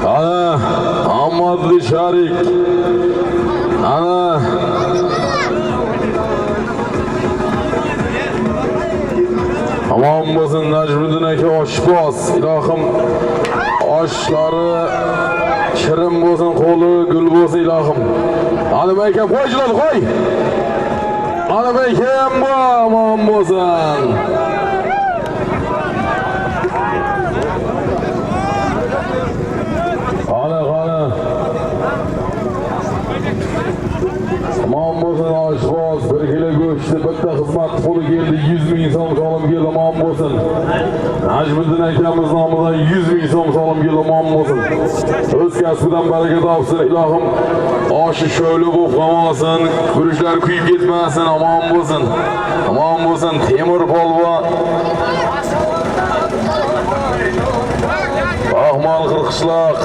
Ana Ahmadli Sharik. Ana Aman bo'lsin Najmiddin aka oshboz. Ilohim oshlari shirin bo'lsin, qo'li gul bo'lsin ilohim. Ana aka qo'ychilar qo'y. Ana aka ham bu aman bo'lsin. Aman bo'lsin oshboz, 1 kilo go'shtni bitta xizmat puli keldi, 100 ming so'm solim keldi, aman bo'lsin. Najmiddin akamiz nomidan 100 ming so'm solim keldi, aman bo'lsin. O'z kasbidan baraka topsin, ilohim oshi sho'li bo'lib qolmasin, kurishlar kuyib ketmasin, aman bo'lsin. Aman bo'lsin Temur polvon. Ahmol Qirqishloq.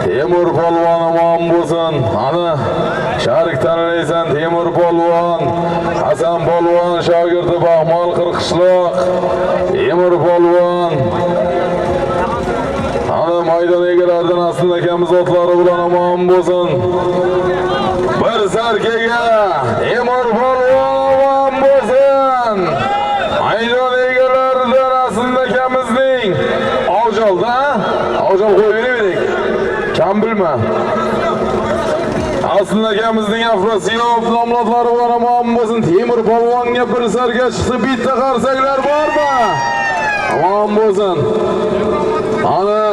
Temur polvon aman bo'lsin. Ana Sharik tanlaysan Temur polvon, Hasan polvon shogirdi Bahmol Qirqishloq, Temur polvon. Ana maydon egalaridan Asl akamiz otlari bilan aman bo'lsin. Bir sarkaga Temur polvon aman bo'lsin. Maydon egalaridan Asl akamizning Avjolda, Avjol qo'yib kam bilma. Asl akamizning Afrosiyov nomlodlari bor aman bo'lsin. Temur polvonga bir sarga chiqsa bitta qarsaklar bormi? Aman bo'lsin. Ana